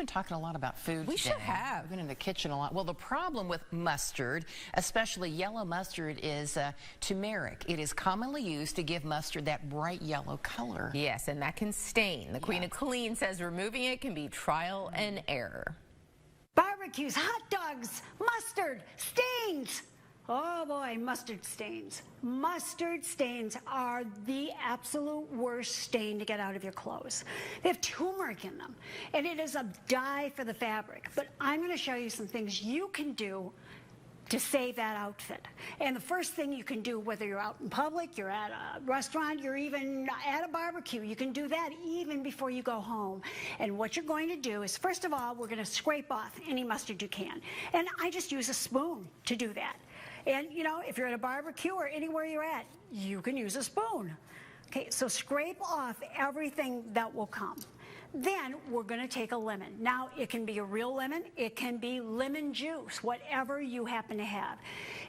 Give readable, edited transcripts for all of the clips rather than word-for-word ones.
been talking a lot about food We today. should have. We've been in the kitchen a lot. Well, the problem with mustard, especially yellow mustard, is turmeric. It is commonly used to give mustard that bright yellow color. Yes, and that can stain. The Queen of Clean says removing it can be trial and error. Barbecues, hot dogs, mustard, stains. Oh boy, mustard stains. Mustard stains are the absolute worst stain to get out of your clothes. They have turmeric in them, and it is a dye for the fabric. But I'm going to show you some things you can do to save that outfit. And the first thing you can do, whether you're out in public, you're at a restaurant, you're even at a barbecue, you can do that even before you go home. And what you're going to do is, first of all, we're going to scrape off any mustard you can. And I just use a spoon to do that. And, you know, if you're at a barbecue or anywhere you're at, you can use a spoon. Okay, so scrape off everything that will come. Then we're going to take a lemon. Now, it can be a real lemon. It can be lemon juice, whatever you happen to have.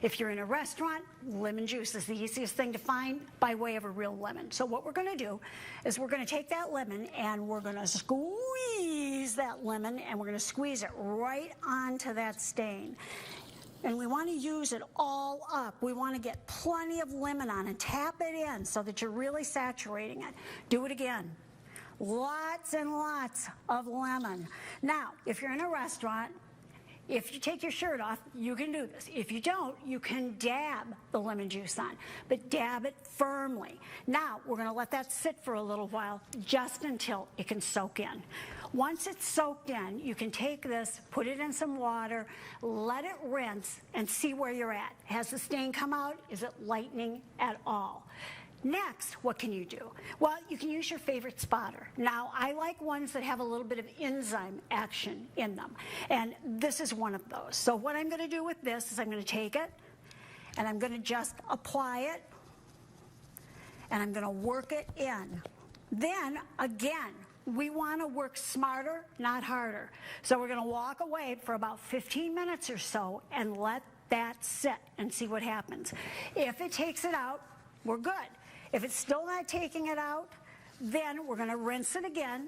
If you're in a restaurant, lemon juice is the easiest thing to find by way of a real lemon. So what we're going to do is we're going to take that lemon and we're going to squeeze that lemon, and we're going to squeeze it right onto that stain. And we want to use it all up. We want to get plenty of lemon on and tap it in so that you're really saturating it. Do it again. Lots and lots of lemon. Now, if you're in a restaurant, if you take your shirt off, you can do this. If you don't, you can dab the lemon juice on, but dab it firmly. Now, we're going to let that sit for a little while, just until it can soak in. Once it's soaked in, you can take this, put it in some water, let it rinse, and see where you're at. Has the stain come out? Is it lightening at all? Next, what can you do? Well, you can use your favorite spotter. Now, I like ones that have a little bit of enzyme action in them, and this is one of those. So what I'm going to do with this is I'm going to take it, and I'm going to just apply it, and I'm going to work it in. Then, again, we want to work smarter, not harder. So we're going to walk away for about 15 minutes or so and let that sit and see what happens. If it takes it out, we're good. If it's still not taking it out, then we're going to rinse it again,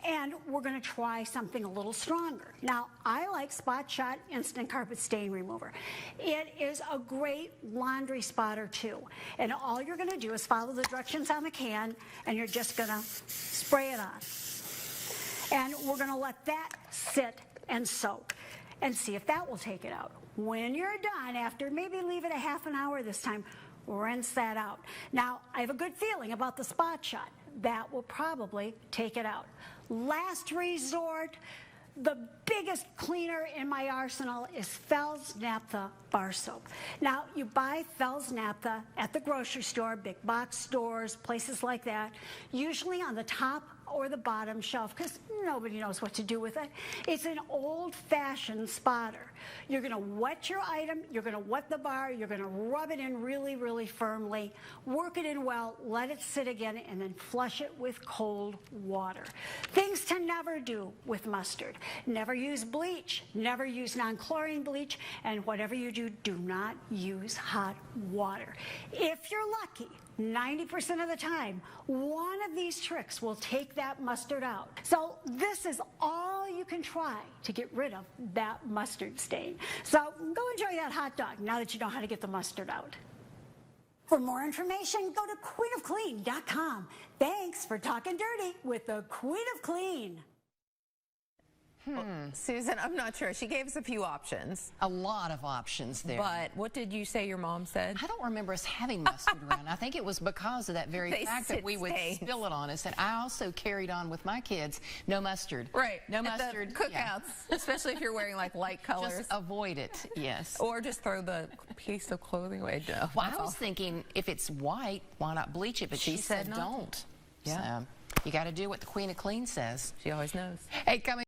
and we're going to try something a little stronger. Now, I like Spot Shot Instant Carpet Stain Remover. It is a great laundry spotter, too. And all you're going to do is follow the directions on the can, and you're just going to spray it on. And we're going to let that sit and soak and see if that will take it out. When you're done, after maybe leave it a half an hour this time, rinse that out. Now, I have a good feeling about the Spot Shot. That will probably take it out. Last resort, the biggest cleaner in my arsenal is Fels Naphtha bar soap. Now, you buy Fels Naphtha at the grocery store, big box stores, places like that, usually on the top or the bottom shelf, because nobody knows what to do with it. It's an old-fashioned spotter. You're going to wet your item, you're going to wet the bar, you're going to rub it in really, really firmly, work it in well, let it sit again, and then flush it with cold water. Things to never do with mustard. Never use bleach, never use non-chlorine bleach, and whatever you do, do not use hot water. If you're lucky, 90% of the time, one of these tricks will take that mustard out. So this is all you can try to get rid of that mustard stain. So go enjoy that hot dog now that you know how to get the mustard out. For more information, go to queenofclean.com. Thanks for talking dirty with the Queen of Clean. Susan, I'm not sure. She gave us a few options. A lot of options there. But what did you say your mom said? I don't remember us having mustard around. I think it was because of that very fact that we would spill it on us. And I also carried on with my kids, no mustard. Right. No At mustard. The cookouts, especially if you're wearing like light colors. Just avoid it, yes. Or just throw the piece of clothing away. No, well, I was thinking if it's white, why not bleach it? But she said don't. Yeah. So you got to do what the Queen of Clean says. She always knows. Hey, coming